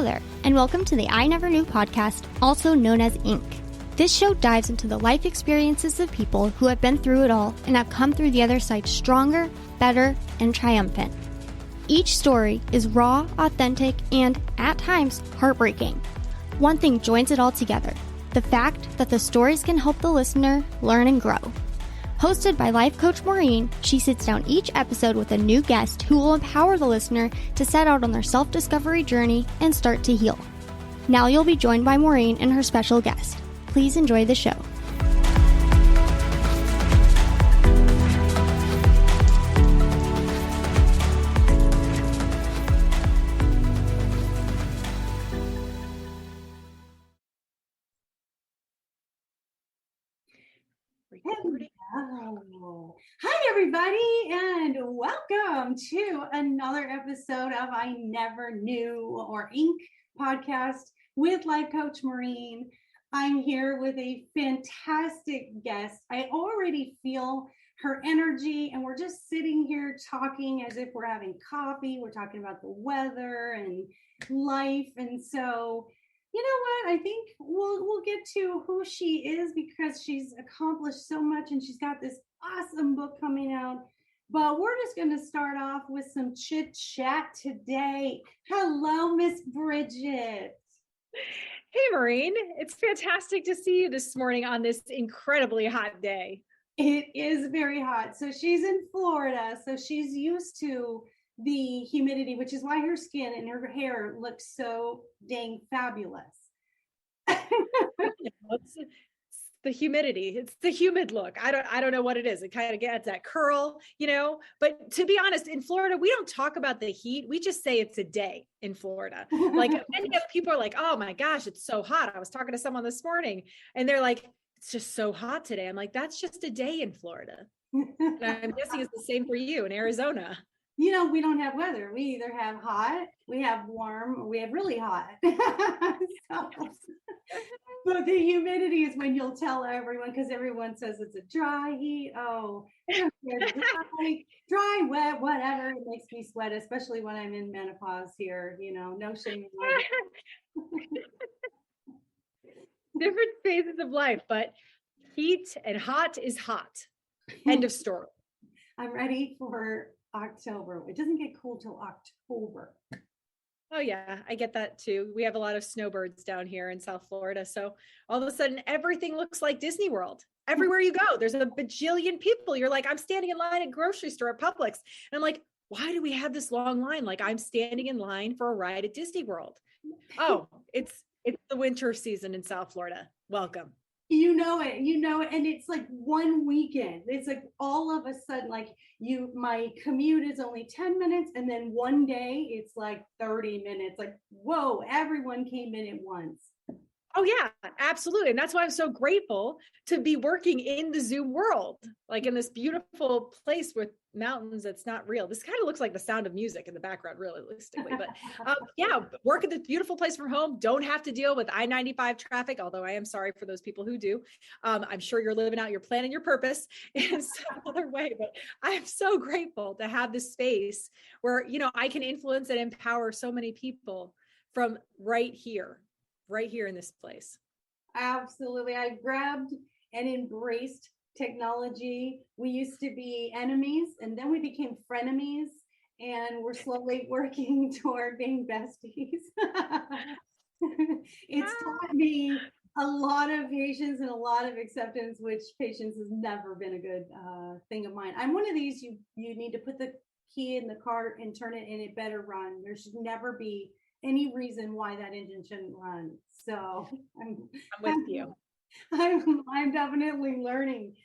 Hello there, and welcome to the I Never Knew podcast, also known as Inc. This show dives into the life experiences of people who have been through it all and have come through the other side stronger, better, and triumphant. Each story is raw, authentic, and, at times, heartbreaking. One thing joins it all together: the fact that the stories can help the listener learn and grow. Hosted by life coach Maureen, she sits down each episode with a new guest who will empower the listener to set out on their self-discovery journey and start to heal. Now you'll be joined by Maureen and her special guest. Please enjoy the show. Hello. Hi, everybody, and welcome to another episode of I Never Knew or Inc. podcast with life coach Maureen. I'm here with a fantastic guest. I already feel her energy, and we're just sitting here talking as if we're having coffee. We're talking about the weather and life, and so you know what? I think we'll get to who she is because she's accomplished so much and she's got this awesome book coming out. But we're just going to start off with some chit chat today. Hello, Miss Bridget. Hey, Maureen. It's fantastic to see you this morning on this incredibly hot day. It is very hot. So she's in Florida, so she's used to the humidity, which is why her skin and her hair looks so dang fabulous. It's the humidity. It's the humid look. I don't know what it is. It kind of gets that curl, but to be honest, in Florida, we don't talk about the heat. We just say it's a day in Florida. Like many other people are like, oh my gosh, it's so hot. I was talking to someone this morning and they're like, it's just so hot today. I'm like, that's just a day in Florida. And I'm guessing it's the same for you in Arizona. We don't have weather. We either have hot, we have warm, or we have really hot. But the humidity is when you'll tell everyone, because everyone says it's a dry heat. Oh, dry, wet, whatever. It makes me sweat, especially when I'm in menopause here. No shame. Different phases of life, but heat and hot is hot. End of story. I'm ready for October. It doesn't get cool till October. Oh yeah, I get that too. We have a lot of snowbirds down here in South Florida. So all of a sudden everything looks like Disney World. Everywhere you go, there's a bajillion people. You're like, I'm standing in line at grocery store at Publix. And I'm like, why do we have this long line? Like I'm standing in line for a ride at Disney World. Oh, it's the winter season in South Florida. Welcome. You know it, and it's like one weekend. It's like all of a sudden, my commute is only 10 minutes, and then one day it's like 30 minutes. Like, whoa, everyone came in at once. Oh yeah, absolutely. And that's why I'm so grateful to be working in the Zoom world, like in this beautiful place with mountains that's not real. This kind of looks like the Sound of Music in the background, realistically. But work at this beautiful place from home. Don't have to deal with I-95 traffic, although I am sorry for those people who do. I'm sure you're living out your plan and your purpose in some other way. But I'm so grateful to have this space where, I can influence and empower so many people from right here in this place. Absolutely. I grabbed and embraced technology. We used to be enemies, and then we became frenemies, and we're slowly working toward being besties. It's taught me a lot of patience and a lot of acceptance, which patience has never been a good thing of mine. I'm one of these, you need to put the key in the car and turn it, and it better run. There should never be any reason why that engine shouldn't run. So I'm with you. I'm definitely learning.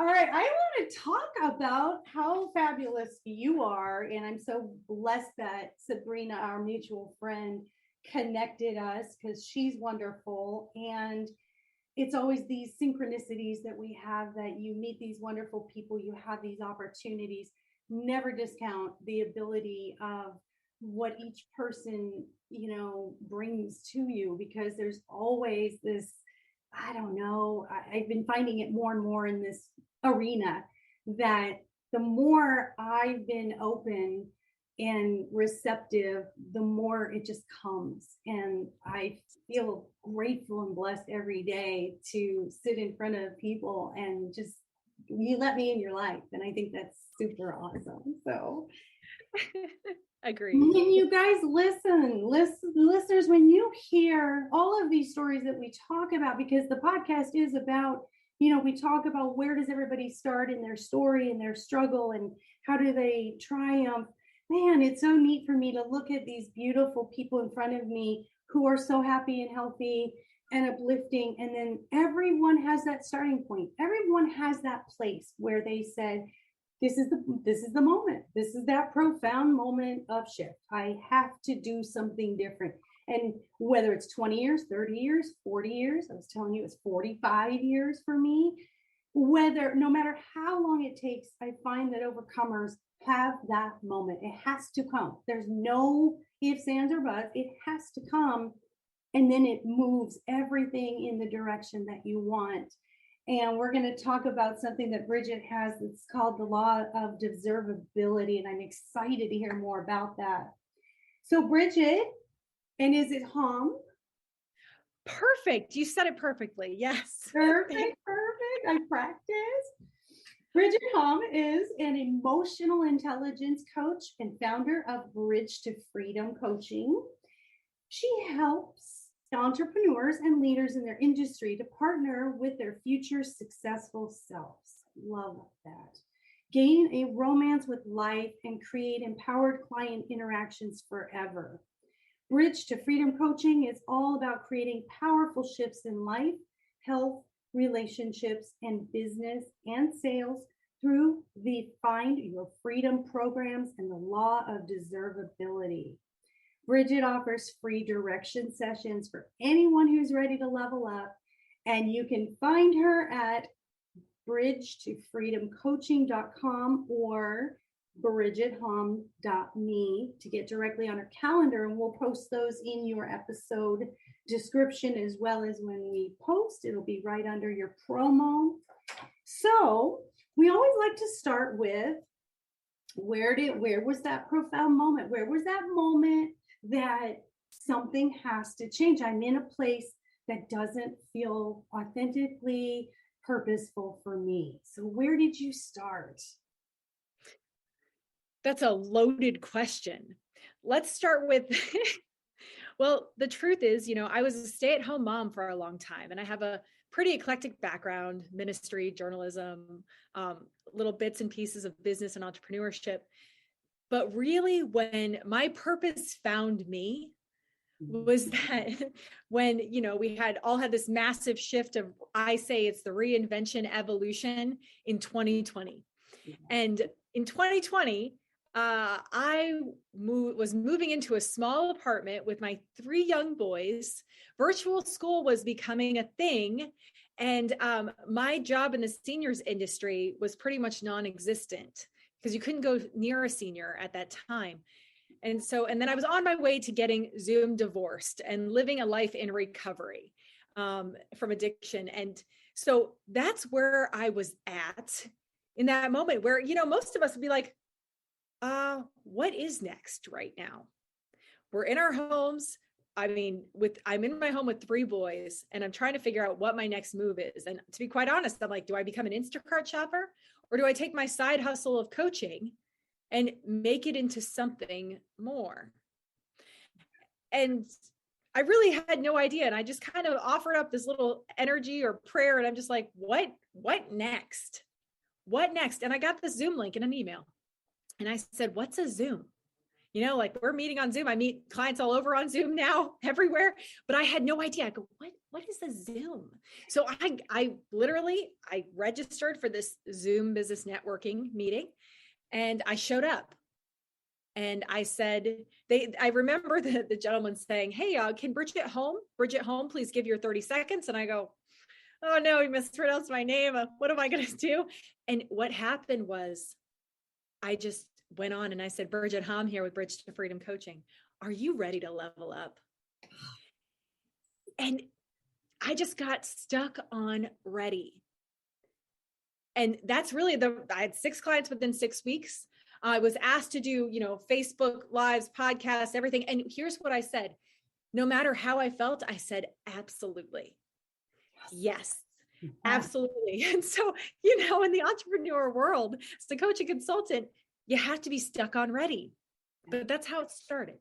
All right, I want to talk about how fabulous you are, and I'm so blessed that Sabrina, our mutual friend, connected us because she's wonderful. And it's always these synchronicities that we have, that you meet these wonderful people, you have these opportunities. Never discount the ability of what each person brings to you, because there's always this, I don't know, I've been finding it more and more in this arena, that the more I've been open and receptive, the more it just comes. And I feel grateful and blessed every day to sit in front of people and just, you let me in your life. And I think that's super awesome. So Agree. when you guys listeners, when you hear all of these stories that we talk about, because the podcast is about, we talk about where does everybody start in their story and their struggle and how do they triumph. Man, it's so neat for me to look at these beautiful people in front of me who are so happy and healthy and uplifting. And then everyone has that starting point. Everyone has that place where they said, this is the moment. This is that profound moment of shift. I have to do something different. And whether it's 20 years, 30 years, 40 years, I was telling you it's 45 years for me. No matter how long it takes, I find that overcomers have that moment. It has to come. There's no ifs, ands, or buts. It has to come. And then it moves everything in the direction that you want. And we're going to talk about something that Bridget has that's called the law of deservability. And I'm excited to hear more about that. So Bridget, and is it Hom? Perfect. You said it perfectly. Yes. Perfect. I practiced. Bridget Hom is an emotional intelligence coach and founder of Bridge to Freedom Coaching. She helps entrepreneurs and leaders in their industry to partner with their future successful selves. Love that. Gain a romance with life and create empowered client interactions forever. Bridge to Freedom Coaching is all about creating powerful shifts in life, health, relationships, and business and sales through the Find Your Freedom programs and the law of deservability. Bridget offers free direction sessions for anyone who's ready to level up, and you can find her at bridgetofreedomcoaching.com or bridgethom.me to get directly on her calendar, and we'll post those in your episode description as well as when we post. It'll be right under your promo. So we always like to start with where was that profound moment? Where was that moment that something has to change? I'm in a place that doesn't feel authentically purposeful for me. So where did you start? That's a loaded question. Let's start with, well, the truth is, I was a stay-at-home mom for a long time, and I have a pretty eclectic background: ministry, journalism, little bits and pieces of business and entrepreneurship. But really, when my purpose found me was that when, we had this massive shift of, I say it's the reinvention evolution in 2020. And in 2020, I was moving into a small apartment with my 3 young boys. Virtual school was becoming a thing. And my job in the seniors industry was pretty much non-existent because you couldn't go near a senior at that time. And then I was on my way to getting Zoom divorced and living a life in recovery from addiction. And so that's where I was at in that moment where, most of us would be like, what is next right now? We're in our homes. I'm in my home with 3 boys, and I'm trying to figure out what my next move is. And to be quite honest, I'm like, do I become an Instacart shopper, or do I take my side hustle of coaching and make it into something more? And I really had no idea. And I just kind of offered up this little energy or prayer. And I'm just like, what next? What next? And I got the Zoom link in an email. And I said, what's a Zoom? We're meeting on Zoom. I meet clients all over on Zoom now, everywhere, but I had no idea. I go, what is a Zoom? So I registered for this Zoom business networking meeting, and I showed up, and I said, I remember the gentleman saying, hey, can Bridget Hom, please give your 30 seconds. And I go, oh no, he mispronounced my name. What am I going to do? And what happened was I just went on and I said, Bridget Hom here with Bridge to Freedom Coaching. Are you ready to level up? And I just got stuck on ready. And that's really I had 6 clients within 6 weeks. I was asked to do, Facebook lives, podcasts, everything. And here's what I said. No matter how I felt, I said, absolutely. Yes, absolutely. And so, in the entrepreneur world, as a coach and consultant, you have to be stuck on ready. But that's how it started.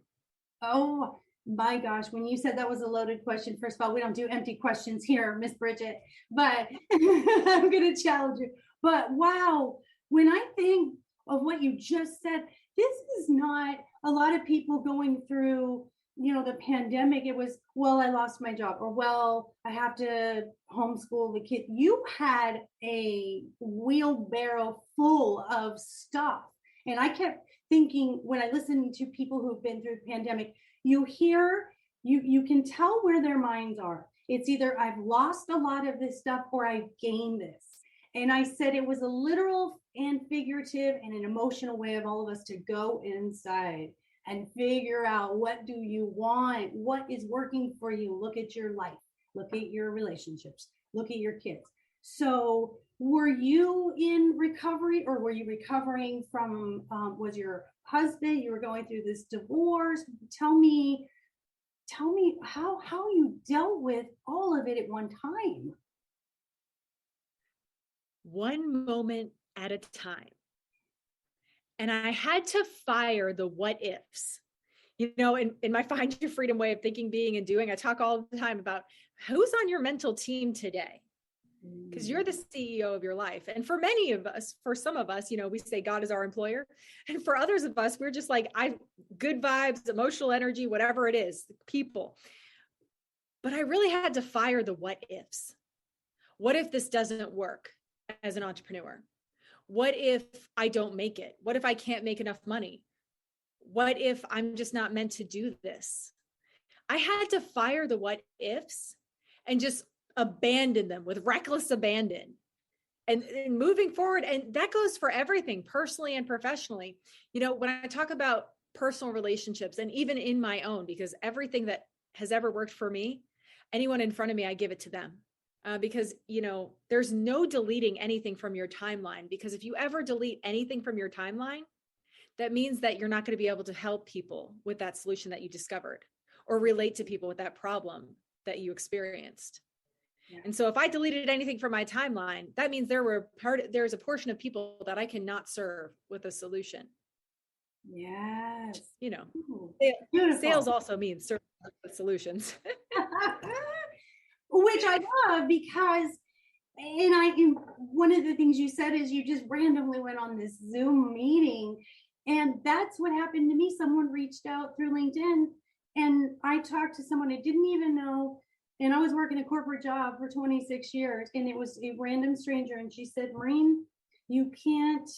Oh my gosh, when you said that was a loaded question, first of all, we don't do empty questions here, Miss Bridget, but I'm going to challenge you. But wow, when I think of what you just said, this is not a lot of people going through, the pandemic. It was, well, I lost my job, or well, I have to homeschool the kid. You had a wheelbarrow full of stuff. And I kept thinking, when I listen to people who've been through the pandemic, you can tell where their minds are. It's either I've lost a lot of this stuff or I've gained this. And I said it was a literal and figurative and an emotional way of all of us to go inside and figure out, what do you want? What is working for you? Look at your life, look at your relationships, look at your kids. So were you in recovery, or were you recovering from, was your husband, you were going through this divorce? Tell me how you dealt with all of it at one time. One moment at a time. And I had to fire the what ifs. In my Find Your Freedom way of thinking, being, and doing, I talk all the time about who's on your mental team today. Because you're the CEO of your life. And for many of us, for some of us, we say God is our employer. And for others of us, we're just like, good vibes, emotional energy, whatever it is, people. But I really had to fire the what ifs. What if this doesn't work as an entrepreneur? What if I don't make it? What if I can't make enough money? What if I'm just not meant to do this? I had to fire the what ifs and just abandon them with reckless abandon and moving forward. And that goes for everything, personally and professionally. When I talk about personal relationships, and even in my own, because everything that has ever worked for me, anyone in front of me, I give it to them. Because, there's no deleting anything from your timeline, because if you ever delete anything from your timeline, that means that you're not going to be able to help people with that solution that you discovered, or relate to people with that problem that you experienced. Yeah. And so if I deleted anything from my timeline, that means there's a portion of people that I cannot serve with a solution. Yes. Ooh, sales also means serving with solutions. Which I love, because, one of the things you said is you just randomly went on this Zoom meeting, and that's what happened to me. Someone reached out through LinkedIn, and I talked to someone I didn't even know, and I was working a corporate job for 26 years, and it was a random stranger, and she said, Maureen, you can't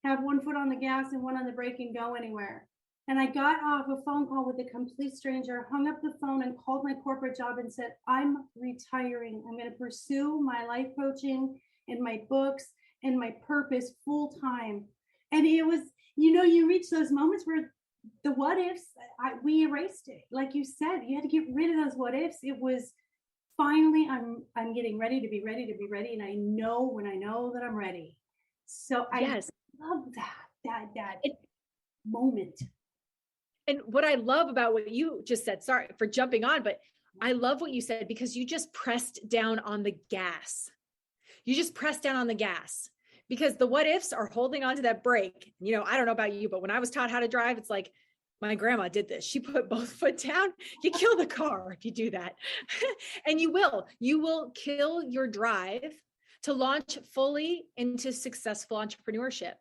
have one foot on the gas and one on the brake and go anywhere. And I got off a phone call with a complete stranger, hung up the phone and called my corporate job and said, I'm retiring. I'm going to pursue my life coaching and my books and my purpose full time. And it was, you reach those moments where the what ifs, we erased it. Like you said, you had to get rid of those what ifs. It was finally, I'm getting ready to be ready to be ready. And I know when I know that I'm ready. So I love that moment. And what I love about what you just said, sorry for jumping on, but I love what you said, because you just pressed down on the gas. You just pressed down on the gas, because the what ifs are holding onto that brake. I don't know about you, but when I was taught how to drive, it's like, my grandma did this. She put both foot down. You kill the car if you do that. And you will kill your drive to launch fully into successful entrepreneurship.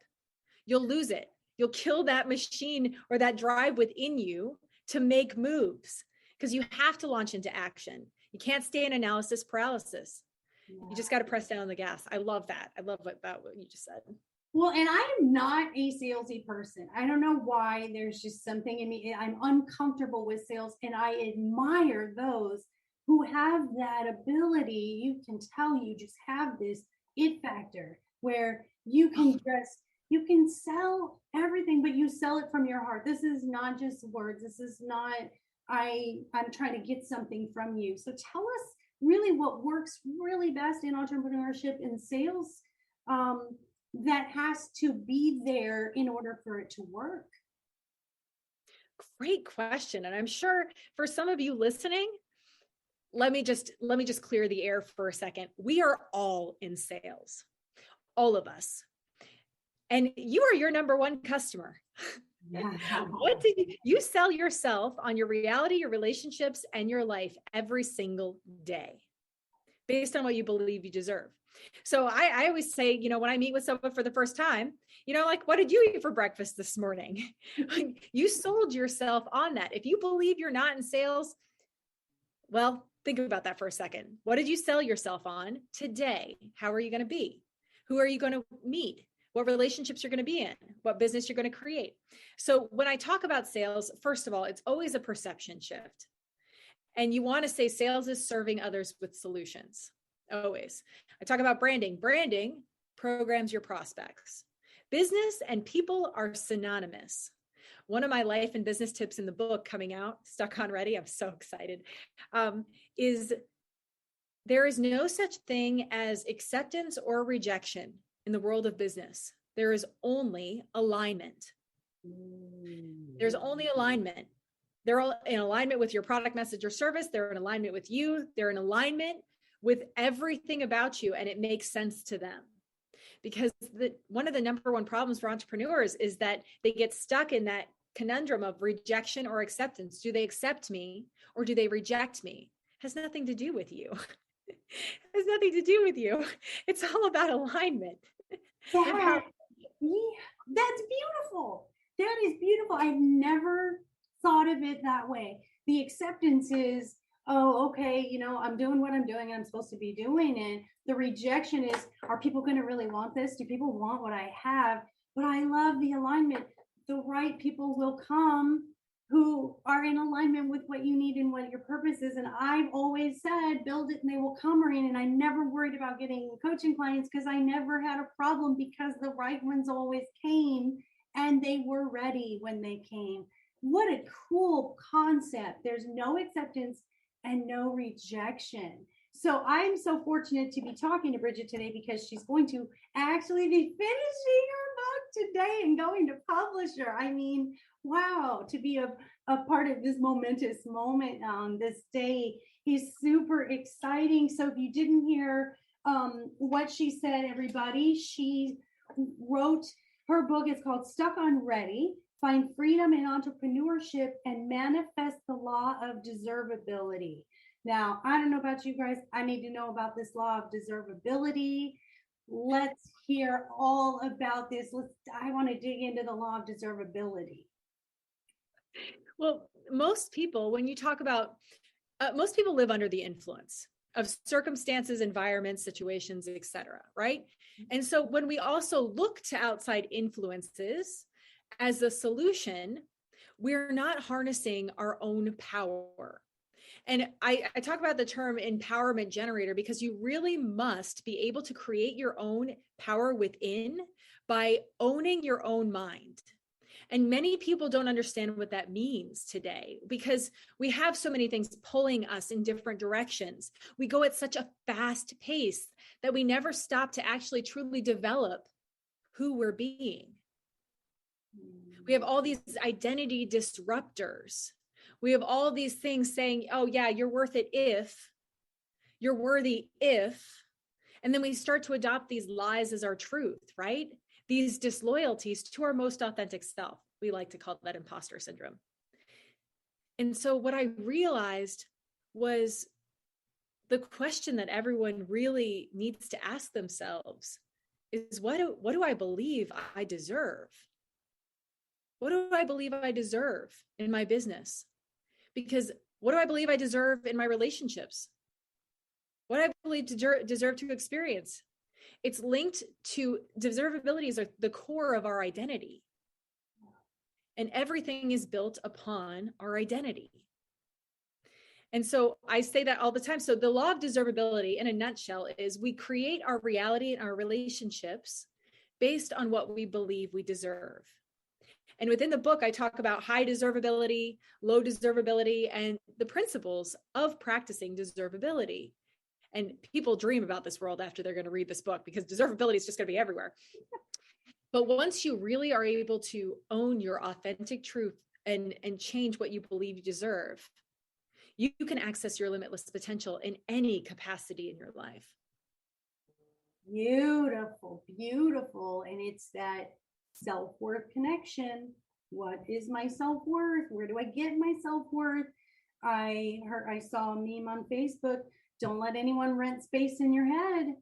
You'll lose it. You'll kill that machine or that drive within you to make moves, because you have to launch into action. You can't stay in analysis paralysis. Yeah. You just got to press down on the gas. I love that. I love about what you just said. Well, and I'm not a salesy person. I don't know why. There's just something in me. I'm uncomfortable with sales, and I admire those who have that ability. You can tell you just have this it factor where you can sell everything, but you sell it from your heart. This is not just words. This is not, I'm trying to get something from you. So tell us really what works really best in entrepreneurship and sales. that has to be there in order for it to work? Great question. And I'm sure for some of you listening, let me just clear the air for a second. We are all in sales, all of us. And you are your number one customer. Yeah. What do you sell yourself on your reality, your relationships, and your life every single day based on what you believe you deserve. So I always say, when I meet with someone for the first time, like, what did you eat for breakfast this morning? You sold yourself on that. If you believe you're not in sales, well, think about that for a second. What did you sell yourself on today? How are you going to be? Who are you going to meet? What relationships you're going to be in? What business you're going to create? So when I talk about sales, first of all, it's always a perception shift. And you want to say sales is serving others with solutions. Always. I talk about branding. Branding programs your prospects. Business and people are synonymous. One of my life and business tips in the book coming out, Stuck on Ready, I'm so excited, is there is no such thing as acceptance or rejection in the world of business. There is only alignment. There's only alignment. They're all in alignment with your product, message, or service. They're in alignment with you. They're in alignment with everything about you, and it makes sense to them. Because one of the number one problems for entrepreneurs is that they get stuck in that conundrum of rejection or acceptance. Do they accept me or do they reject me? It has nothing to do with you. It has nothing to do with you. It's all about alignment. That's beautiful. That is beautiful. I've never thought of it that way. The acceptance is, oh, okay, I'm doing what I'm doing and I'm supposed to be doing it. The rejection is, are people going to really want this? Do people want what I have? But I love the alignment. The right people will come who are in alignment with what you need and what your purpose is. And I've always said, build it and they will come, Maureen. And I never worried about getting coaching clients because I never had a problem because the right ones always came and they were ready when they came. What a cool concept. There's no acceptance and no rejection. So I'm so fortunate to be talking to Bridget today because she's going to actually be finishing her book today and going to publish her. I mean, wow, to be a part of this momentous moment on this day is super exciting. So if you didn't hear what she said, everybody, she wrote, her book is called Stuck on Ready, Find Freedom in Entrepreneurship and Manifest the Law of Deservability. Now, I don't know about you guys. I need to know about this law of deservability. Let's hear all about this. I want to dig into the law of deservability. Well, most people, when you talk about, most people live under the influence of circumstances, environments, situations, etc., right? And so when we also look to outside influences as a solution, we're not harnessing our own power. And I talk about the term empowerment generator because you really must be able to create your own power within by owning your own mind. And many people don't understand what that means today because we have so many things pulling us in different directions. We go at such a fast pace that we never stop to actually truly develop who we're being. We have all these identity disruptors. We have all these things saying, oh yeah, you're worth it if, you're worthy if, and then we start to adopt these lies as our truth, right? These disloyalties to our most authentic self. We like to call that imposter syndrome. And so what I realized was the question that everyone really needs to ask themselves is, what do I believe I deserve? What do I believe I deserve in my business? Because what do I believe I deserve in my relationships? What do I believe deserve to experience? It's linked to deservability is the core of our identity. And everything is built upon our identity. And so I say that all the time. So the law of deservability in a nutshell is we create our reality and our relationships based on what we believe we deserve. And within the book, I talk about high deservability, low deservability, and the principles of practicing deservability. And people dream about this world after they're going to read this book, because deservability is just going to be everywhere. But once you really are able to own your authentic truth and change what you believe you deserve, you can access your limitless potential in any capacity in your life. Beautiful, beautiful. And it's that self-worth connection. What is my self-worth? Where do I get my self-worth? I saw a meme on Facebook, don't let anyone rent space in your head.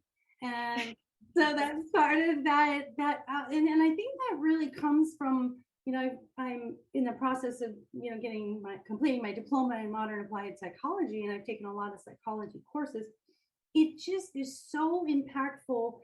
And so that's part of that, and I think that really comes from, I'm in the process of, completing my diploma in modern applied psychology, and I've taken a lot of psychology courses. It just is so impactful,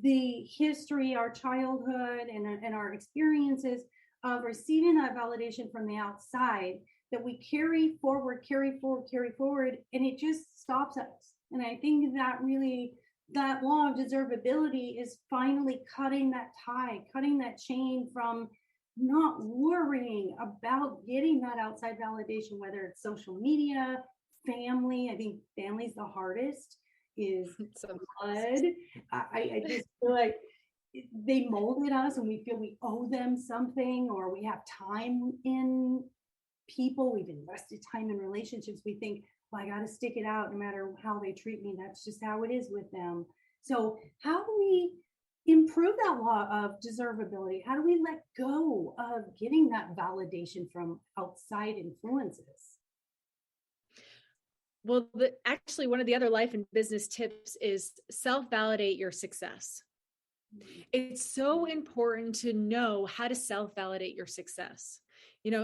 the history, our childhood, and our experiences of receiving that validation from the outside, that we carry forward, and it just stops us. And I think that really, that law of deservability is finally cutting that tie, cutting that chain from not worrying about getting that outside validation, whether it's social media, family. I think family's the hardest, is blood. I just feel like they molded us and we feel we owe them something, or we have time in people, we've invested time in relationships, we think, well, I got to stick it out no matter how they treat me. That's just how it is with them. So how do we improve that law of deservability? How do we let go of getting that validation from outside influences? Well, actually, one of the other life and business tips is self-validate your success. It's so important to know how to self-validate your success.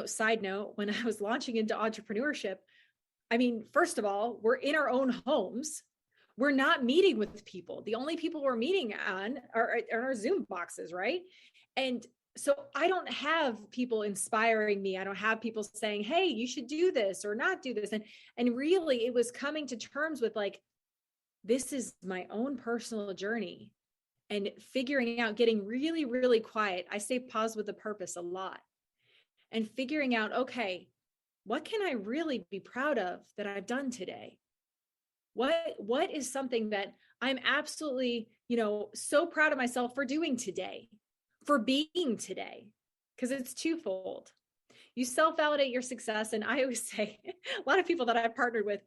Side note, when I was launching into entrepreneurship, I mean, first of all, we're in our own homes. We're not meeting with people. The only people we're meeting on are our Zoom boxes, right? And so I don't have people inspiring me. I don't have people saying, hey, you should do this or not do this. And really, it was coming to terms with like, this is my own personal journey, and figuring out, getting really, really quiet. I say pause with a purpose a lot, and figuring out, okay, what can I really be proud of that I've done today? What is something that I'm absolutely, so proud of myself for doing today, for being today? Because it's twofold. You self-validate your success. And I always say, a lot of people that I've partnered with,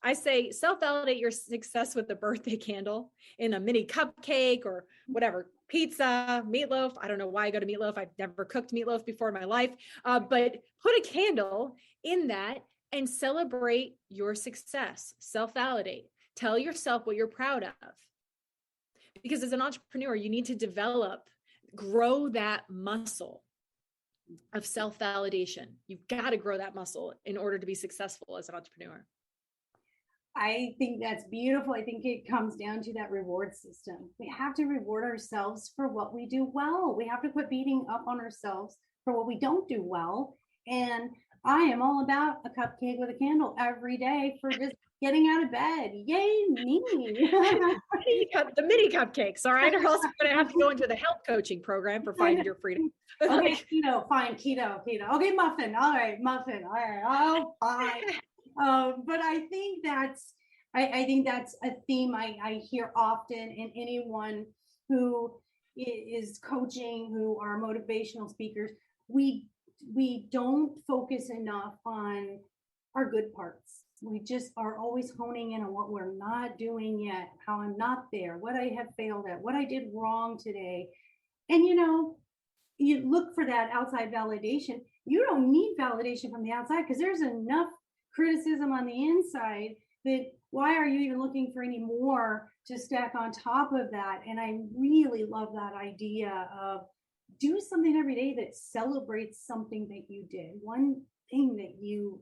I say, self-validate your success with a birthday candle in a mini cupcake or whatever, pizza, meatloaf. I don't know why I go to meatloaf. I've never cooked meatloaf before in my life, but put a candle in that and celebrate your success. Self-validate. Tell yourself what you're proud of. Because as an entrepreneur, you need to grow that muscle of self-validation. You've got to grow that muscle in order to be successful as an entrepreneur. I think that's beautiful. I think it comes down to that reward system. We have to reward ourselves for what we do well. We have to quit beating up on ourselves for what we don't do well. And I am all about a cupcake with a candle every day for just getting out of bed. Yay, me. The mini cupcakes, all right? Or else I'm going to have to go into the health coaching program for Find Your Freedom. Okay, keto, fine, keto. Okay, muffin. All right, muffin. All right, oh, fine. But I think that's a theme I hear often in anyone who is coaching, who are motivational speakers. We don't focus enough on our good parts. We just are always honing in on what we're not doing yet, how I'm not there, what I have failed at, what I did wrong today. And you look for that outside validation. You don't need validation from the outside, because there's enough criticism on the inside that why are you even looking for any more to stack on top of that? And I really love that idea of do something every day that celebrates something that you did. One thing that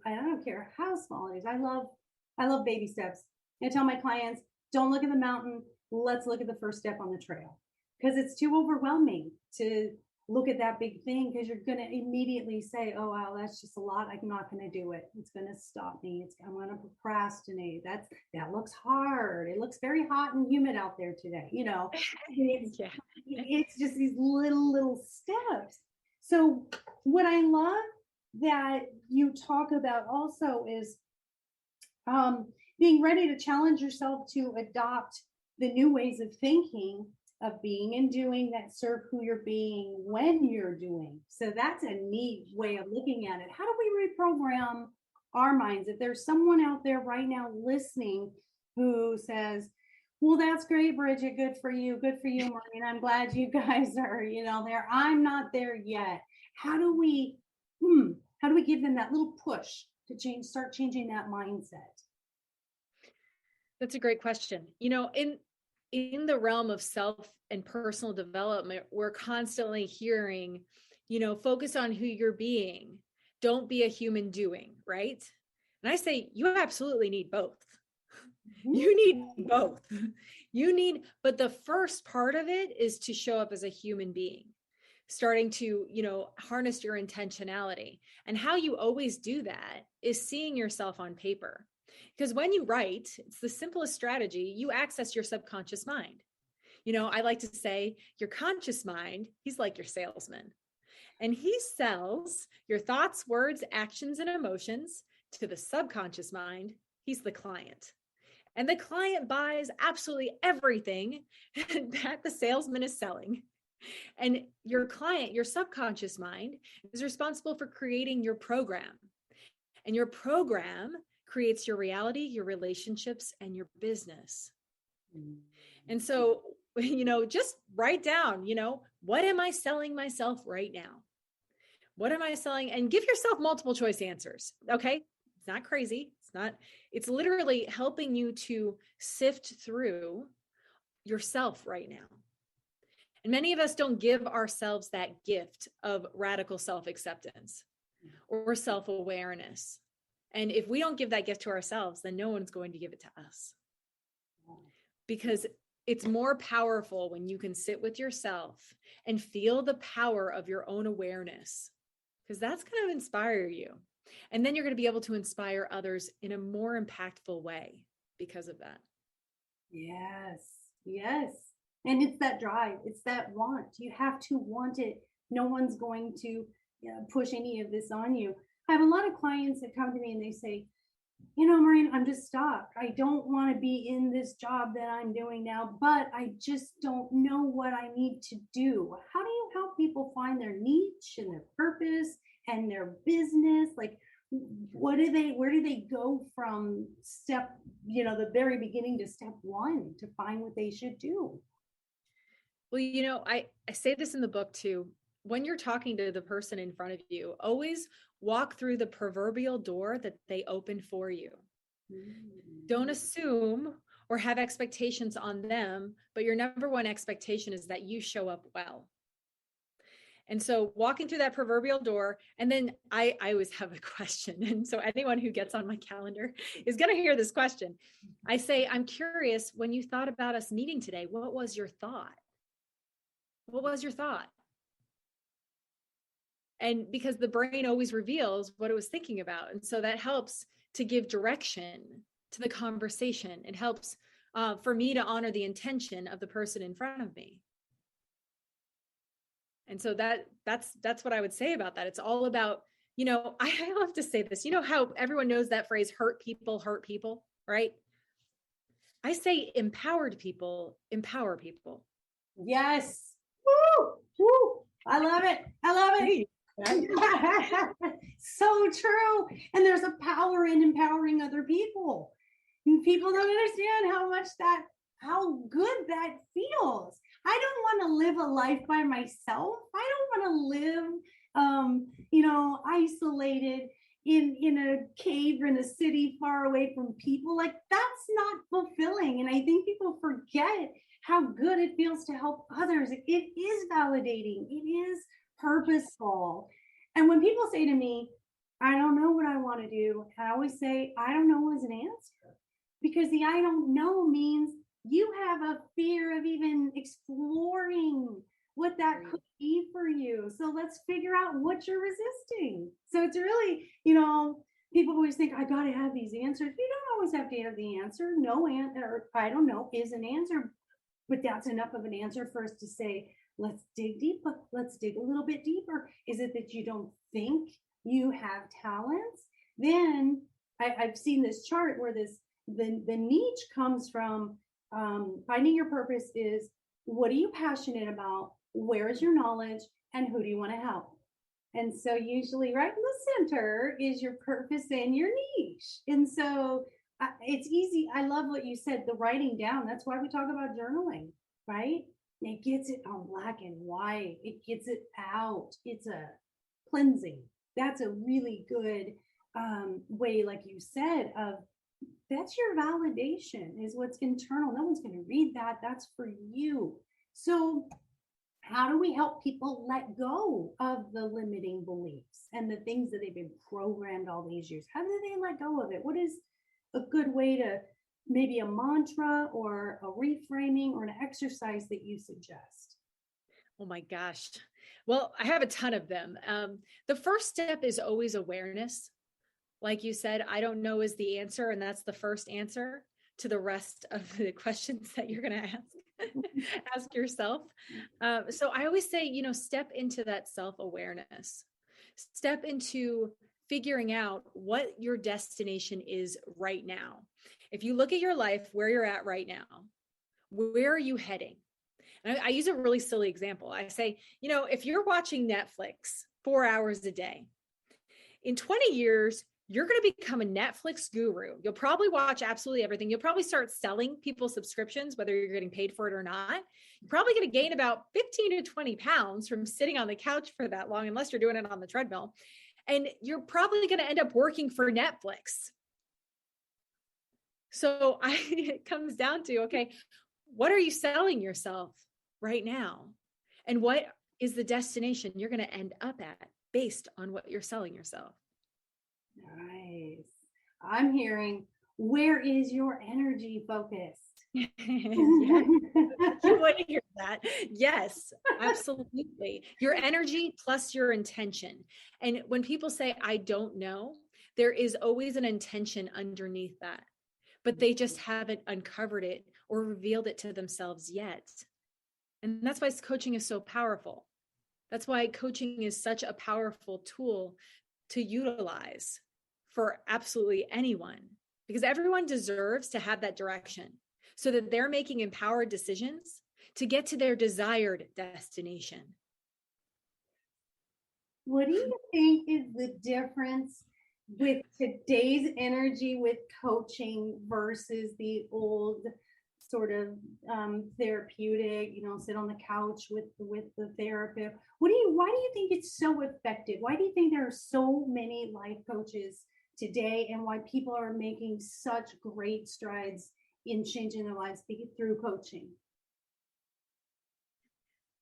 I don't care how small it is. I love baby steps. I tell my clients, don't look at the mountain. Let's look at the first step on the trail, because it's too overwhelming to look at that big thing, because you're going to immediately say, oh, wow, that's just a lot. I'm not going to do it. It's going to stop me. I'm going to procrastinate. That looks hard. It looks very hot and humid out there today. It's just these little steps. So what I love that you talk about also is being ready to challenge yourself to adopt the new ways of thinking, of being and doing that serve who you're being when you're doing. So that's a neat way of looking at it. How do we reprogram our minds? If there's someone out there right now listening who says, well, that's great, Bridget. Good for you. Good for you, Maureen. I'm glad you guys are, there. I'm not there yet. How do we give them that little push to start changing that mindset? That's a great question. In the realm of self and personal development, we're constantly hearing, focus on who you're being. Don't be a human doing, right? And I say, you absolutely need both. You need both. But the first part of it is to show up as a human being, starting to, harness your intentionality. And how you always do that is seeing yourself on paper. Because when you write, it's the simplest strategy. You access your subconscious mind. I like to say your conscious mind, he's like your salesman. And he sells your thoughts, words, actions, and emotions to the subconscious mind. He's the client. And the client buys absolutely everything that the salesman is selling. And your client, your subconscious mind, is responsible for creating your program. And your program creates your reality, your relationships, and your business. And so, just write down, what am I selling myself right now? What am I selling? And give yourself multiple choice answers. Okay. It's not crazy. It's literally helping you to sift through yourself right now. And many of us don't give ourselves that gift of radical self-acceptance or self-awareness. And if we don't give that gift to ourselves, then no one's going to give it to us. Because it's more powerful when you can sit with yourself and feel the power of your own awareness, because that's going to inspire you. And then you're going to be able to inspire others in a more impactful way because of that. Yes. And it's that drive. It's that want. You have to want it. No one's going to push any of this on you. I have a lot of clients that come to me and they say, Maureen, I'm just stuck. I don't want to be in this job that I'm doing now, but I just don't know what I need to do. How do you help people find their niche and their purpose and their business? Like, where do they go from the very beginning to step one to find what they should do? Well, I say this in the book too. When you're talking to the person in front of you, always walk through the proverbial door that they opened for you. Don't assume or have expectations on them, but your number one expectation is that you show up well. And so walking through that proverbial door, and then I always have a question. And so anyone who gets on my calendar is going to hear this question. I say, I'm curious, when you thought about us meeting today, what was your thought? What was your thought? And because the brain always reveals what it was thinking about. And so that helps to give direction to the conversation. It helps for me to honor the intention of the person in front of me. And so that's what I would say about that. It's all about, I love to say this, how everyone knows that phrase, hurt people, right? I say empowered people, empower people. Yes. Woo! I love it. So true. And there's a power in empowering other people. And people don't understand how good that feels. I don't want to live a life by myself. I don't want to live, isolated in a cave in a city far away from people. Like, that's not fulfilling. And I think people forget how good it feels to help others. It is validating. It is purposeful. And when people say to me, I don't know what I want to do, I always say, I don't know is an answer. Because the I don't know means you have a fear of even exploring what that could be for you. So let's figure out what you're resisting. So it's really, people always think, I got to have these answers. You don't always have to have the answer. No answer, or I don't know, is an answer. But that's enough of an answer for us to say, let's dig deeper. Let's dig a little bit deeper. Is it that you don't think you have talents? Then I've seen this chart where this the niche comes from finding your purpose is, what are you passionate about? Where is your knowledge? And who do you want to help? And so usually right in the center is your purpose and your niche. And so it's easy. I love what you said, the writing down. That's why we talk about journaling, right? It gets it on black and white. It gets it out. It's a cleansing. That's a really good way, like you said, of that's your validation, is what's internal. No one's going to read that. That's for you. So how do we help people let go of the limiting beliefs and the things that they've been programmed all these years? How do they let go of it? What is a good way to, maybe a mantra or a reframing or an exercise that you suggest? Oh my gosh. Well, I have a ton of them. The first step is always awareness. Like you said, I don't know is the answer. And that's the first answer to the rest of the questions that you're going to ask yourself. So I always say, step into that self-awareness, step into figuring out what your destination is right now. If you look at your life, where you're at right now, where are you heading? And I use a really silly example. I say, if you're watching Netflix 4 hours a day, in 20 years, you're going to become a Netflix guru. You'll probably watch absolutely everything. You'll probably start selling people subscriptions, whether you're getting paid for it or not. You're probably going to gain about 15 to 20 pounds from sitting on the couch for that long, unless you're doing it on the treadmill. And you're probably going to end up working for Netflix. So it comes down to, okay, what are you selling yourself right now? And what is the destination you're going to end up at based on what you're selling yourself? Nice. I'm hearing, where is your energy focused? Yes. You want to hear that? Yes, absolutely. Your energy plus your intention. And when people say, I don't know, there is always an intention underneath that, but they just haven't uncovered it or revealed it to themselves yet. And that's why coaching is so powerful. That's why coaching is such a powerful tool to utilize for absolutely anyone, because everyone deserves to have that direction so that they're making empowered decisions to get to their desired destination. What do you think is the difference with today's energy with coaching versus the old sort of therapeutic, sit on the couch with the therapist? Why do you think it's so effective? Why do you think there are so many life coaches today, and why people are making such great strides in changing their lives through coaching?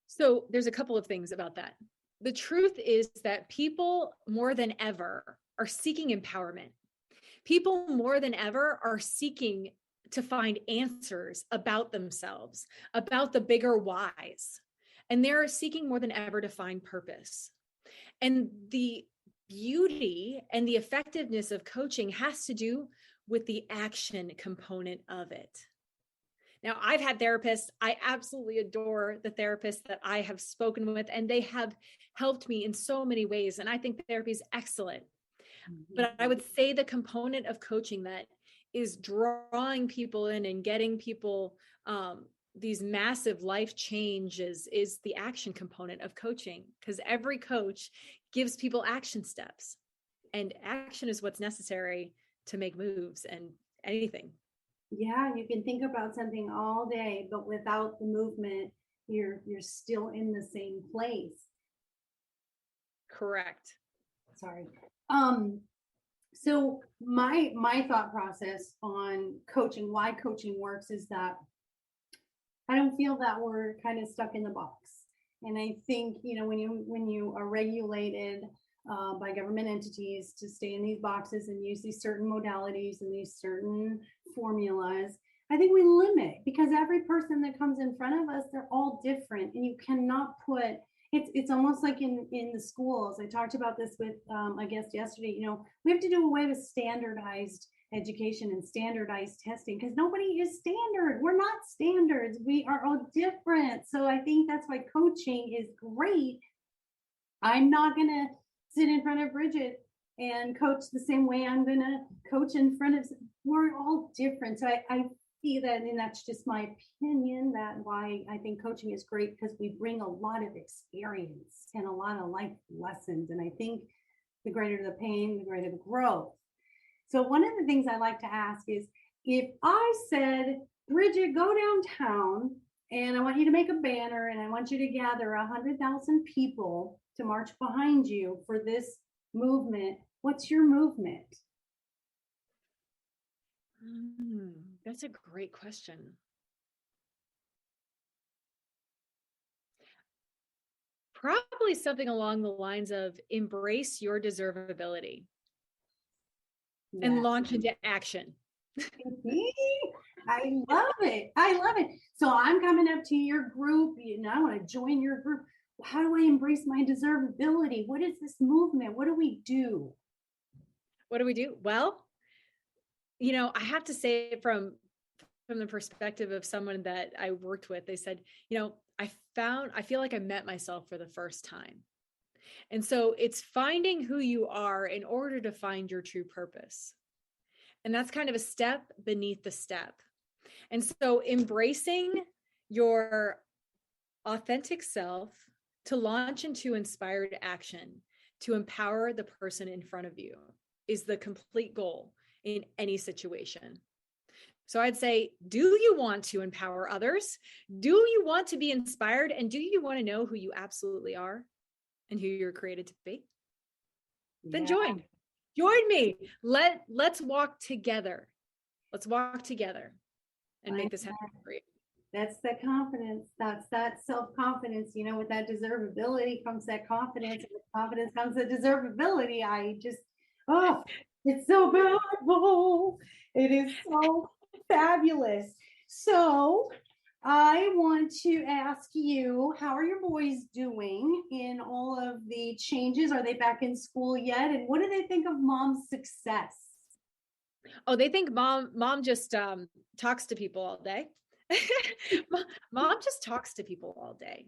So there's a couple of things about that. The truth is that people more than ever are seeking empowerment. People more than ever are seeking to find answers about themselves, about the bigger whys. And they're seeking more than ever to find purpose. And the beauty and the effectiveness of coaching has to do with the action component of it. Now, I've had therapists. I absolutely adore the therapists that I have spoken with, and they have helped me in so many ways. And I think therapy is excellent. Mm-hmm. But I would say the component of coaching that is drawing people in and getting people these massive life changes is the action component of coaching, because every coach gives people action steps, and action is what's necessary to make moves and anything. Yeah, you can think about something all day, but without the movement, you're still in the same place. Correct. Sorry. So my thought process on coaching, why coaching works, is that I don't feel that we're kind of stuck in the box. And I think, when you are regulated by government entities to stay in these boxes and use these certain modalities and these certain formulas, I think we limit, because every person that comes in front of us, they're all different, and you cannot put, it's almost like in the schools. I talked about this with a guest yesterday. We have to do away with standardized education and standardized testing, because nobody is standard. We're not standards. We are all different. So I think that's why coaching is great. I'm not going to sit in front of Bridget and coach the same way I'm going to coach in front of, we're all different. So I see that, and that's just my opinion, that why I think coaching is great, because we bring a lot of experience and a lot of life lessons. And I think the greater the pain, the greater the growth. So one of the things I like to ask is, if I said, Bridget, go downtown and I want you to make a banner and I want you to gather 100,000 people to march behind you for this movement, what's your movement? That's a great question. Probably something along the lines of embrace your deservability and launch into action. I love it. I love it. So I'm coming up to your group, I want to join your group. How do I embrace my deservability? What is this movement? What do we do? What do we do? Well, I have to say, from the perspective of someone that I worked with, they said, I feel like I met myself for the first time. And so it's finding who you are in order to find your true purpose. And that's kind of a step beneath the step. And so embracing your authentic self to launch into inspired action, to empower the person in front of you, is the complete goal in any situation. So I'd say, do you want to empower others? Do you want to be inspired? And do you want to know who you absolutely are and who you're created to be? Then join me. Let's walk together. Let's walk together and make this happen for you. That's that confidence. That's that self-confidence. With that deservability comes that confidence. And with confidence comes the deservability. It's so powerful. It is so fabulous. So I want to ask you, how are your boys doing in all of the changes? Are they back in school yet? And what do they think of mom's success? Oh, they think mom just talks to people all day. Mom just talks to people all day.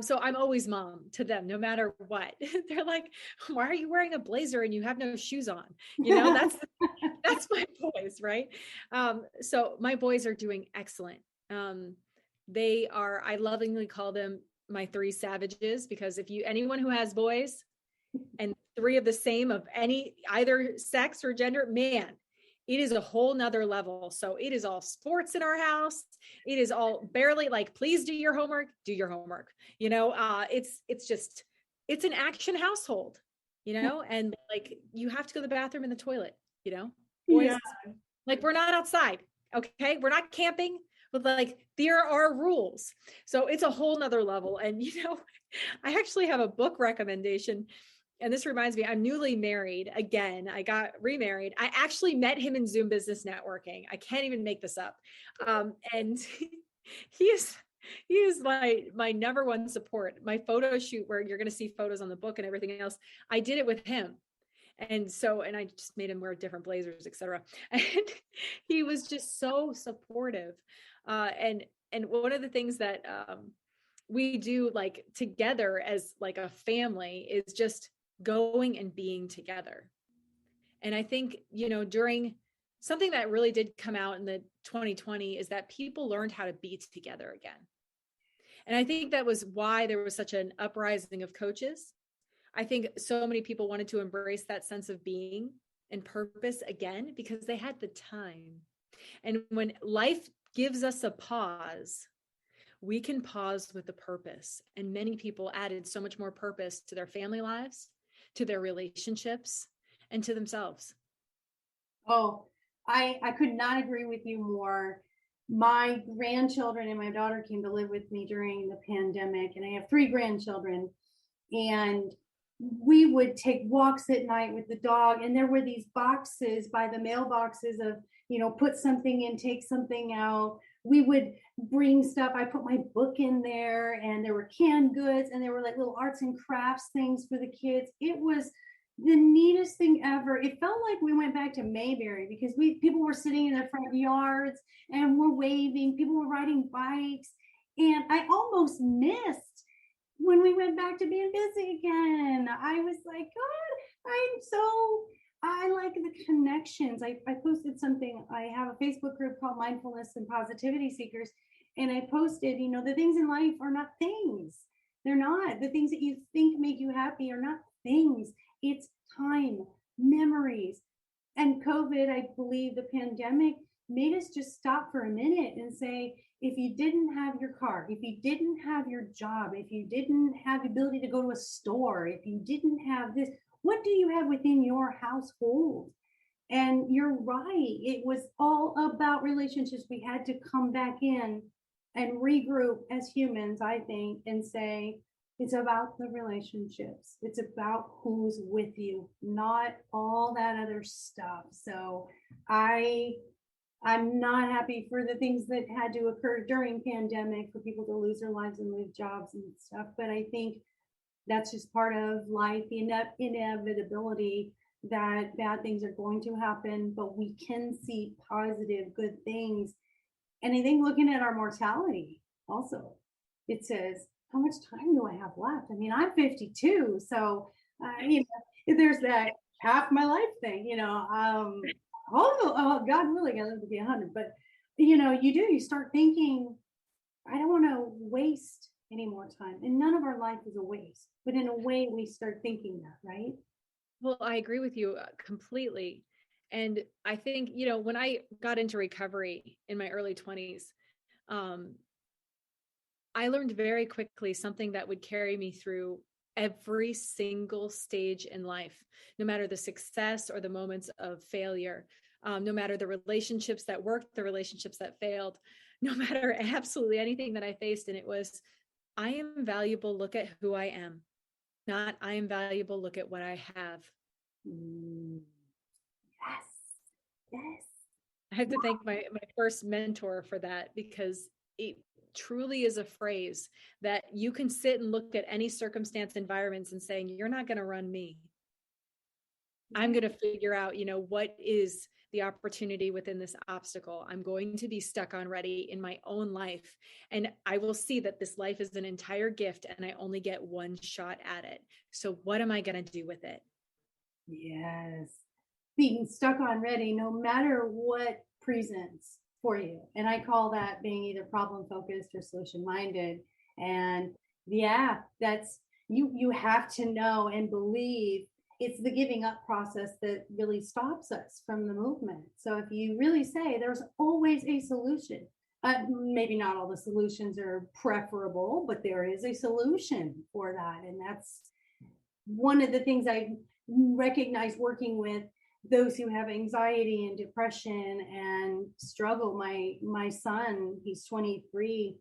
So I'm always mom to them, no matter what. They're like, why are you wearing a blazer and you have no shoes on? That's my boys, right? So my boys are doing excellent. I lovingly call them my three savages, because anyone who has boys and three of the same of either sex or gender, man, it is a whole nother level. So it is all sports in our house. It is all barely like, please do your homework. It's an action household, and like, you have to go to the bathroom and the toilet, boys, like, we're not outside. Okay. We're not camping, but like, there are rules. So it's a whole nother level. And, I actually have a book recommendation. And this reminds me, I'm newly married again. I got remarried. I actually met him in Zoom Business Networking. I can't even make this up. And he is my number one support. My photo shoot, where you're going to see photos on the book and everything else, I did it with him. And I just made him wear different blazers, etc. And he was just so supportive. And one of the things that we do, like, together as like a family, is just going and being together. And I think, during something that really did come out in the 2020 is that people learned how to be together again. And I think that was why there was such an uprising of coaches. I think so many people wanted to embrace that sense of being and purpose again, because they had the time. And when life gives us a pause, we can pause with a purpose. And many people added so much more purpose to their family lives, to their relationships, and to themselves. Oh, I could not agree with you more. My grandchildren and my daughter came to live with me during the pandemic, and I have 3 grandchildren, and we would take walks at night with the dog, and there were these boxes by the mailboxes of, put something in, take something out. We would bring stuff. I put my book in there, and there were canned goods, and there were like little arts and crafts things for the kids. It was the neatest thing ever. It felt like we went back to Mayberry, because people were sitting in their front yards and were waving. People were riding bikes, and I almost missed when we went back to being busy again. I was like, God, I like the connections. I posted something. I have a Facebook group called Mindfulness and Positivity Seekers. And I posted, the things in life are not things. They're not. The things that you think make you happy are not things. It's time, memories. And COVID, I believe the pandemic made us just stop for a minute and say, if you didn't have your car, if you didn't have your job, if you didn't have the ability to go to a store, if you didn't have this, what do you have within your household? And you're right. It was all about relationships. We had to come back in and regroup as humans, I think, and say, it's about the relationships. It's about who's with you, not all that other stuff. So I'm not happy for the things that had to occur during pandemic for people to lose their lives and lose jobs and stuff. But I think that's just part of life, the inevitability that bad things are going to happen, but we can see positive, good things. And I think looking at our mortality also, it says, how much time do I have left? I mean, I'm 52, so there's that half my life thing, God willing, I live to be 100, but you start thinking, I don't want to waste any more time, and none of our life is a waste, but in a way we start thinking that, right? Well, I agree with you completely. And I think, when I got into recovery in my early 20s, I learned very quickly something that would carry me through every single stage in life, no matter the success or the moments of failure, no matter the relationships that worked, the relationships that failed, no matter absolutely anything that I faced. And it was, I am valuable, look at who I am, not I am valuable, look at what I have. Yes. Yes. I have to thank my first mentor for that, because it truly is a phrase that you can sit and look at any circumstance, environments, and saying, you're not going to run me. I'm going to figure out, what is the opportunity within this obstacle. I'm going to be stuck on ready in my own life. And I will see that this life is an entire gift and I only get one shot at it. So what am I going to do with it? Yes. Being stuck on ready, no matter what presents for you. And I call that being either problem focused or solution minded. And that's you have to know and believe it's the giving up process that really stops us from the movement. So if you really say there's always a solution, maybe not all the solutions are preferable, but there is a solution for that. And that's one of the things I recognize working with those who have anxiety and depression and struggle. My son, he's 23.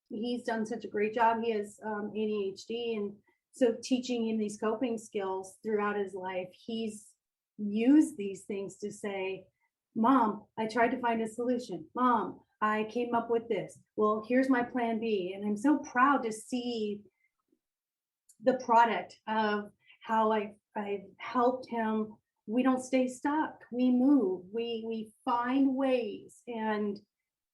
He's done such a great job. He has ADHD, and so teaching him these coping skills throughout his life, he's used these things to say, Mom, I tried to find a solution. Mom, I came up with this. Well, here's my plan B. And I'm so proud to see the product of how I've helped him. We don't stay stuck. We move. We find ways. And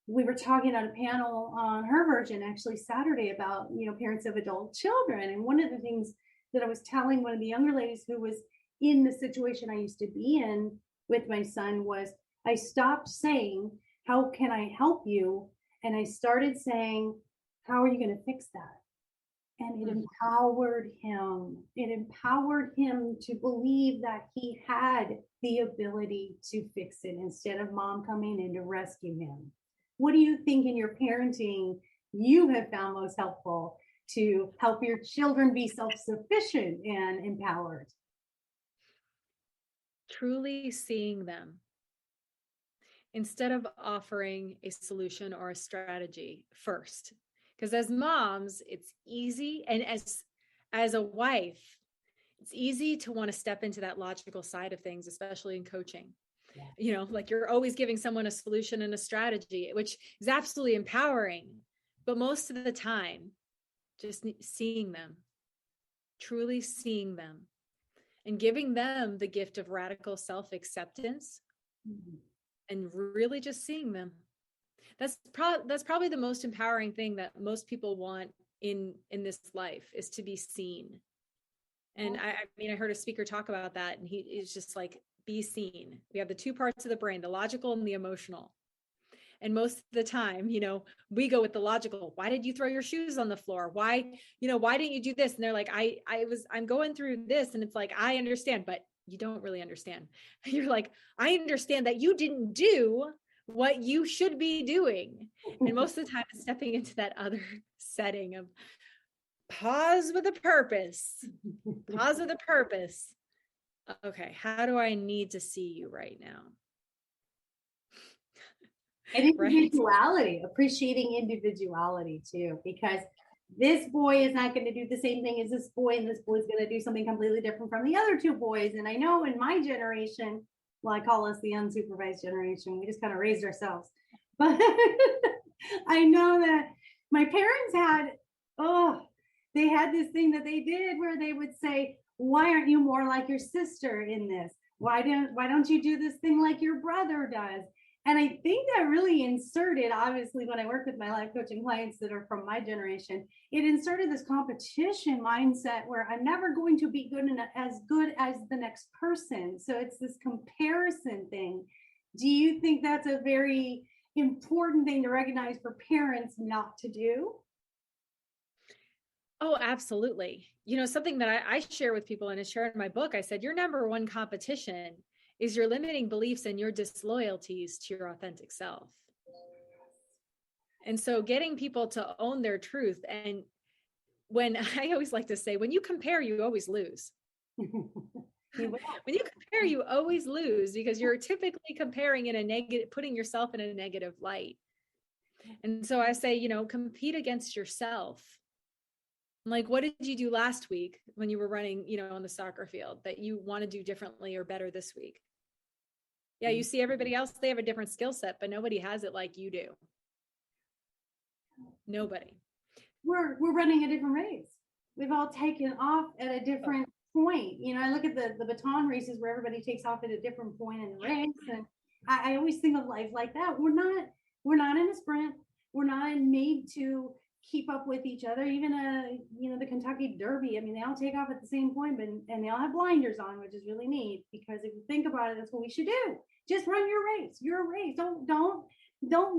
we were talking on a panel on Her Version actually Saturday about, parents of adult children. And one of the things that I was telling one of the younger ladies who was in the situation I used to be in with my son was, I stopped saying, how can I help you? And I started saying, how are you going to fix that? And it empowered him. It empowered him to believe that he had the ability to fix it instead of mom coming in to rescue him. What do you think in your parenting you have found most helpful to help your children be self-sufficient and empowered? Truly seeing them instead of offering a solution or a strategy first. Because as moms, it's easy, and as a wife, it's easy to want to step into that logical side of things, especially in coaching. Yeah. Like you're always giving someone a solution and a strategy, which is absolutely empowering. But most of the time, just seeing them, truly seeing them, and giving them the gift of radical self-acceptance, and really just seeing them. That's probably the most empowering thing that most people want in this life, is to be seen. And I mean, I heard a speaker talk about that, and he is just like, be seen. We have the two parts of the brain, the logical and the emotional. And most of the time, we go with the logical. Why did you throw your shoes on the floor? Why didn't you do this? And they're like, I'm going through this. And it's like, I understand, but you don't really understand. You're like, I understand that you didn't do what you should be doing. And most of the time it's stepping into that other setting of pause with a purpose. Pause with a purpose. Okay, how do I need to see you right now? And individuality, right? Appreciating individuality too, because this boy is not going to do the same thing as this boy, and this boy is going to do something completely different from the other two boys. And I know in my generation, well, I call us the unsupervised generation. We just kind of raised ourselves. But I know that my parents they had this thing that they did where they would say, why aren't you more like your sister in this? Why don't you do this thing like your brother does? And I think that really inserted, obviously, when I work with my life coaching clients that are from my generation, it inserted this competition mindset where I'm never going to be as good as the next person. So it's this comparison thing. Do you think that's a very important thing to recognize for parents not to do? Oh, absolutely. Something that I share with people, and I share in my book, I said, your number one competition is your limiting beliefs and your disloyalties to your authentic self. And so getting people to own their truth. And when I always like to say, when you compare, you always lose. When you compare, you always lose, because you're typically comparing in a negative, putting yourself in a negative light. And so I say, compete against yourself. Like, what did you do last week when you were running, on the soccer field that you want to do differently or better this week? Yeah, you see everybody else, they have a different skill set, but nobody has it like you do. Nobody. We're running a different race. We've all taken off at a different point. I look at the baton races where everybody takes off at a different point in the race. And I always think of life like that. We're not in a sprint. We're not made to keep up with each other. Even the Kentucky Derby, I mean, they all take off at the same point, and they all have blinders on, which is really neat, because if you think about it, that's what we should do. Just run your race. Your race. Don't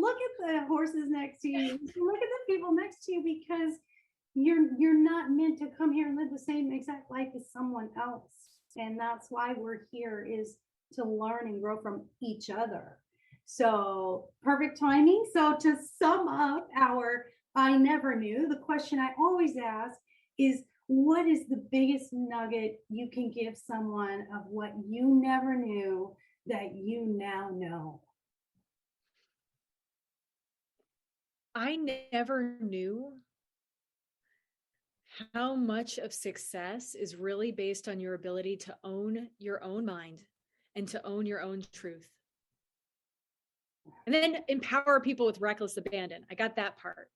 look at the horses next to you. Look at the people next to you, because you're not meant to come here and live the same exact life as someone else. And that's why we're here, is to learn and grow from each other. So perfect timing. So to sum up our I never knew, the question I always ask is, what is the biggest nugget you can give someone of what you never knew that you now know? I never knew how much of success is really based on your ability to own your own mind and to own your own truth. And then empower people with reckless abandon. I got that part.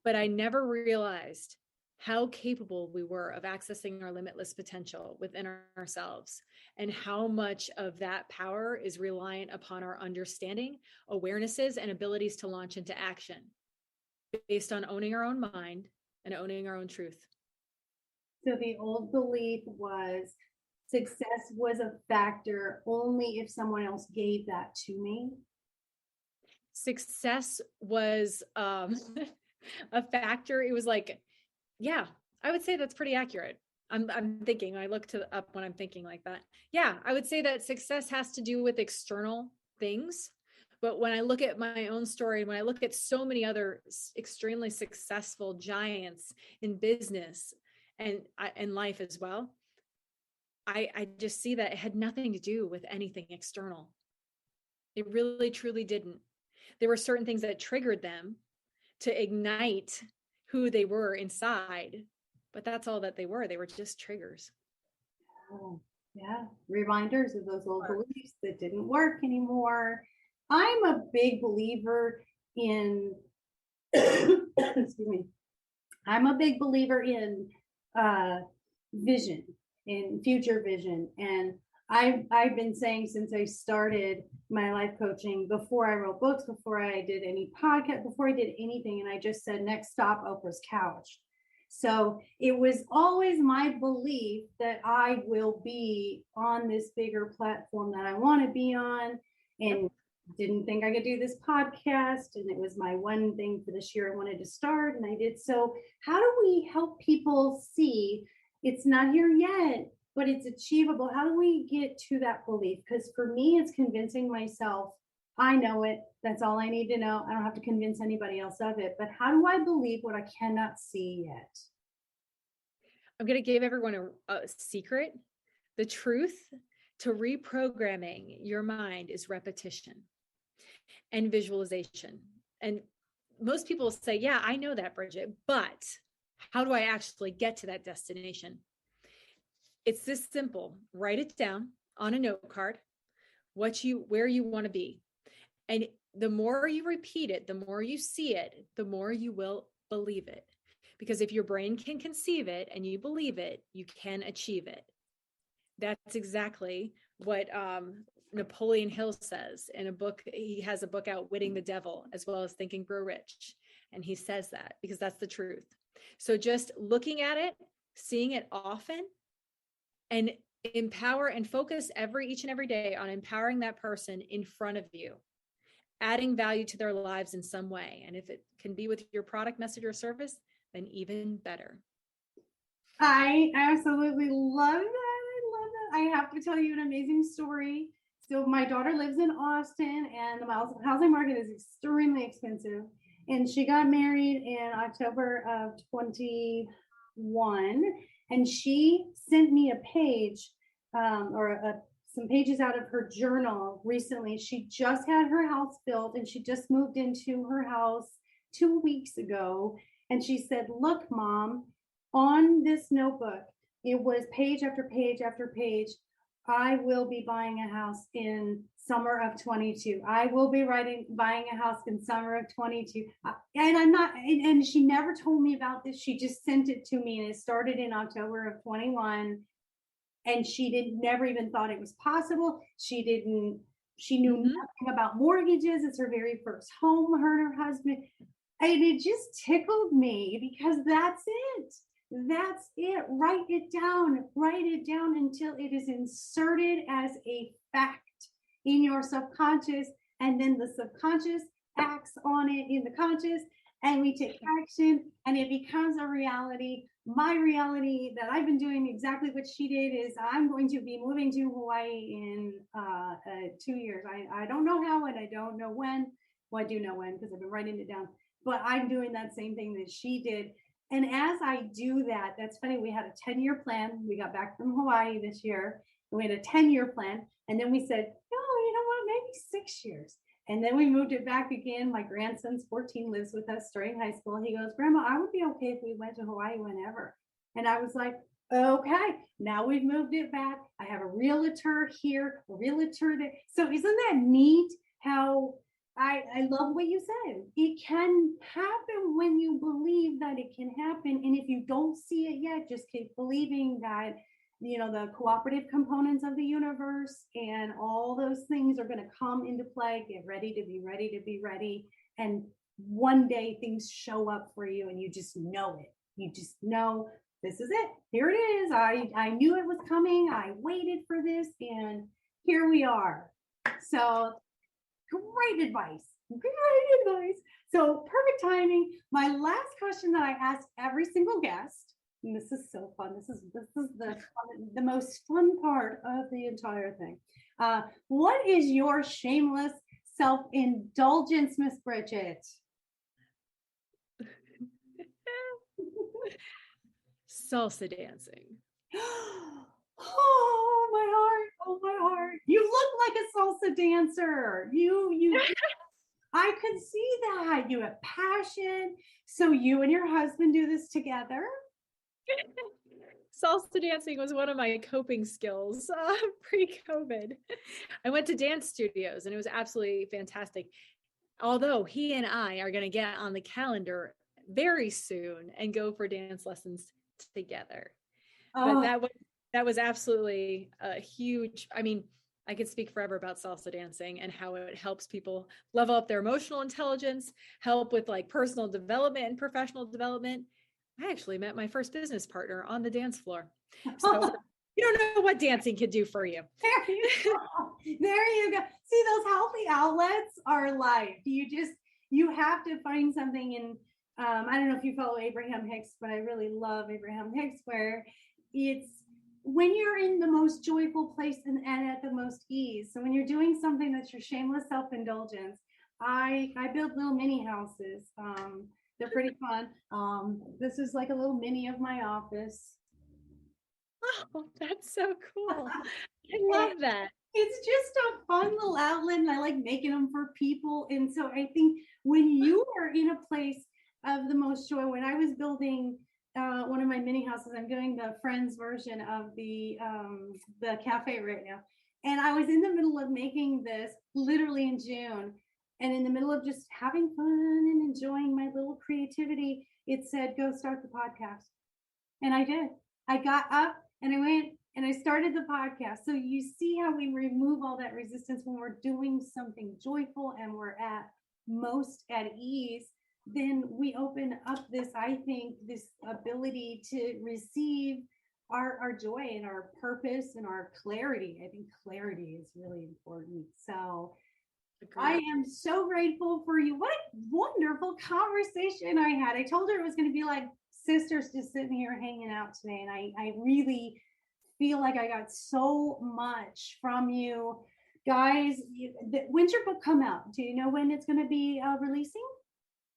But I never realized how capable we were of accessing our limitless potential within ourselves, and how much of that power is reliant upon our understanding, awarenesses, and abilities to launch into action based on owning our own mind and owning our own truth. So the old belief was success was a factor only if someone else gave that to me. Success was a factor. It was like, yeah, I would say that's pretty accurate. I'm thinking, I look up when I'm thinking like that. Yeah, I would say that success has to do with external things. But when I look at my own story, when I look at so many other extremely successful giants in business and life as well, I just see that it had nothing to do with anything external. It really, truly didn't. There were certain things that triggered them to ignite who they were inside, but that's all that they were. They were just triggers. Oh, yeah. Reminders of those old beliefs that didn't work anymore. I'm a big believer in, excuse me, I'm a big believer in vision, in future vision. And I've been saying since I started my life coaching, before I wrote books, before I did any podcast, before I did anything, and I just said, next stop, Oprah's couch. So it was always my belief that I will be on this bigger platform that I want to be on, and didn't think I could do this podcast. And it was my one thing for this year I wanted to start, and I did. So how do we help people see it's not here yet, but it's achievable? How do we get to that belief? Because for me, it's convincing myself I know it. That's all I need to know. I don't have to convince anybody else of it. But how do I believe what I cannot see yet? I'm going to give everyone a secret. The truth to reprogramming your mind is repetition and visualization. And most people say, yeah, I know that, Bridget, but how do I actually get to that destination? It's this simple. Write it down on a note card, where you want to be. And the more you repeat it, the more you see it, the more you will believe it. Because if your brain can conceive it and you believe it, you can achieve it. That's exactly what Napoleon Hill says in a book. He has a book out, Witting the Devil, as well as Think and Grow Rich. And he says that because that's the truth. So just looking at it, seeing it often, and empower and focus each and every day on empowering that person in front of you, adding value to their lives in some way. And if it can be with your product, message, or service, then even better. I absolutely love that. I love that. I have to tell you an amazing story. So my daughter lives in Austin, and the housing market is extremely expensive. And she got married in October of 21, and she sent me a page some pages out of her journal recently. She just had her house built, and she just moved into her house 2 weeks ago. And she said, look, Mom, on this notebook, it was page after page after page. I will be buying a house in summer of 22. I will be buying a house in summer of 22. And I'm not, and she never told me about this. She just sent it to me, and it started in October of 21. And she never even thought it was possible. She knew nothing about mortgages. It's her very first home, her and her husband. And it just tickled me because that's it. That's it. Write it down until it is inserted as a fact in your subconscious. And then the subconscious acts on it in the conscious, and we take action, and it becomes a reality. My reality that I've been doing exactly what she did is I'm going to be moving to Hawaii in 2 years. I don't know how, and I don't know when. Well, I do know when because I've been writing it down. But I'm doing that same thing that she did. And as I do that, that's funny. We had a 10-year plan. We got back from Hawaii this year, and we had a 10-year plan. And then we said, oh, you know what, maybe 6 years. And then we moved it back again. My grandson's 14, lives with us during high school. He goes, Grandma, I would be okay if we went to Hawaii whenever. And I was like, okay, now we've moved it back. I have a realtor here, a realtor there. So isn't that neat how I love what you said. It can happen when you believe that it can happen. And if you don't see it yet, just keep believing that, the cooperative components of the universe and all those things are going to come into play. Get ready to be ready to be ready. And one day things show up for you, and you just know it. You just know this is it. Here it is. I knew it was coming. I waited for this, and here we are. So great advice. So perfect timing. My last question that I ask every single guest, and this is so fun. This is the most fun part of the entire thing. What is your shameless self-indulgence, Miss Bridget? Salsa dancing. Oh my heart. You look like a salsa dancer. You I could see that. You have passion. So you and your husband do this together? Salsa dancing was one of my coping skills pre-COVID. I went to dance studios, and it was absolutely fantastic. Although he and I are going to get on the calendar very soon and go for dance lessons together. Oh. But that was absolutely a huge, I could speak forever about salsa dancing and how it helps people level up their emotional intelligence, help with like personal development and professional development. I actually met my first business partner on the dance floor. So you don't know what dancing can do for you. There you go. There you go. See, those healthy outlets are life. You have to find something in, I don't know if you follow Abraham Hicks, but I really love Abraham Hicks, where it's when you're in the most joyful place and at the most ease. So when you're doing something that's your shameless self-indulgence, I build little mini houses. They're pretty fun. This is like a little mini of my office. Oh, that's so cool. I love that. It's just a fun little outlet, and I like making them for people. And so I think when you are in a place of the most joy, when I was building one of my mini houses, I'm doing the Friends version of the cafe right now. And I was in the middle of making this literally in June. And in the middle of just having fun and enjoying my little creativity, it said, go start the podcast. And I did. I got up and I went and I started the podcast. So you see how we remove all that resistance when we're doing something joyful and we're most at ease. Then we open up this, I think, this ability to receive our joy and our purpose and our clarity. I think clarity is really important. So I am so grateful for you. What a wonderful conversation I had. I told her it was going to be like sisters just sitting here hanging out today. And I really feel like I got so much from you guys. When's your book come out? Do you know when it's going to be releasing?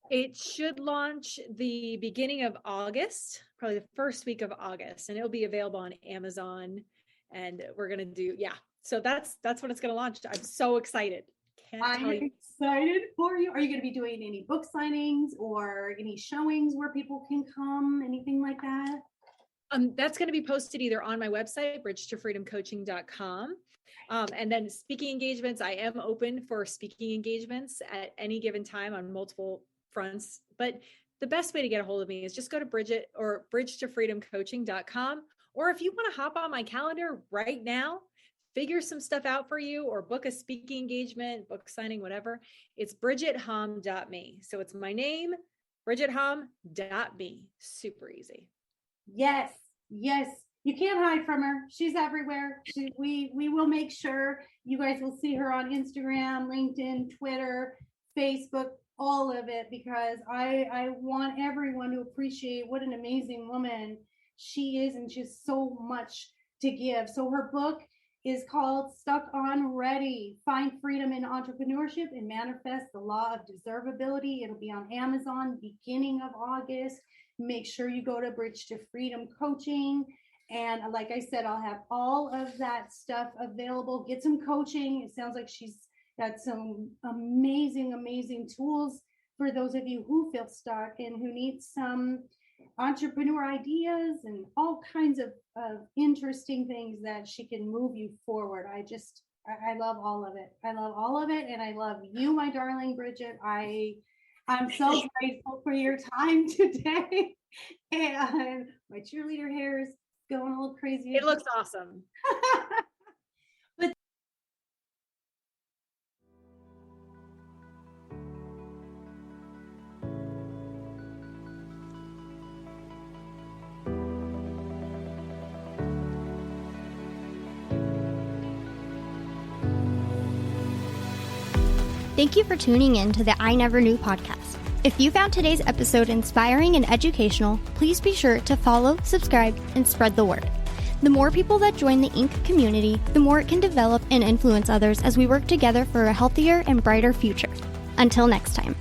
It should launch the beginning of August, probably the first week of August, and it'll be available on Amazon. And we're going to do, so that's when it's going to launch. I'm so excited. I'm excited for you. Are you going to be doing any book signings or any showings where people can come, anything like that? That's going to be posted either on my website, bridgetofreedomcoaching.com. And then speaking engagements, I am open for speaking engagements at any given time on multiple fronts. But the best way to get a hold of me is just go to Bridget or bridgetofreedomcoaching.com. Or if you want to hop on my calendar right now, figure some stuff out for you, or book a speaking engagement, book signing, whatever, it's bridgethom.me. So it's my name, bridgethom.me. Super easy. Yes. You can't hide from her. She's everywhere. We will make sure you guys will see her on Instagram, LinkedIn, Twitter, Facebook, all of it, because I want everyone to appreciate what an amazing woman she is, and she has so much to give. So her book is called Stuck on Ready: Find Freedom in Entrepreneurship and Manifest the Law of Deservability. It'll be on Amazon beginning of August. Make sure you go to Bridge to Freedom Coaching. And like I said, I'll have all of that stuff available. Get some coaching. It sounds like she's got some amazing tools for those of you who feel stuck and who need some entrepreneur ideas and all kinds of interesting things that she can move you forward. I love all of it. I love all of it. And I love you, my darling Bridget. I'm so grateful for your time today. And my cheerleader hair is going a little crazy. It looks awesome. But Thank you for tuning in to the I Never Knew podcast. If you found today's episode inspiring and educational, please be sure to follow, subscribe, and spread the word. The more people that join the Inc. community, the more it can develop and influence others as we work together for a healthier and brighter future. Until next time.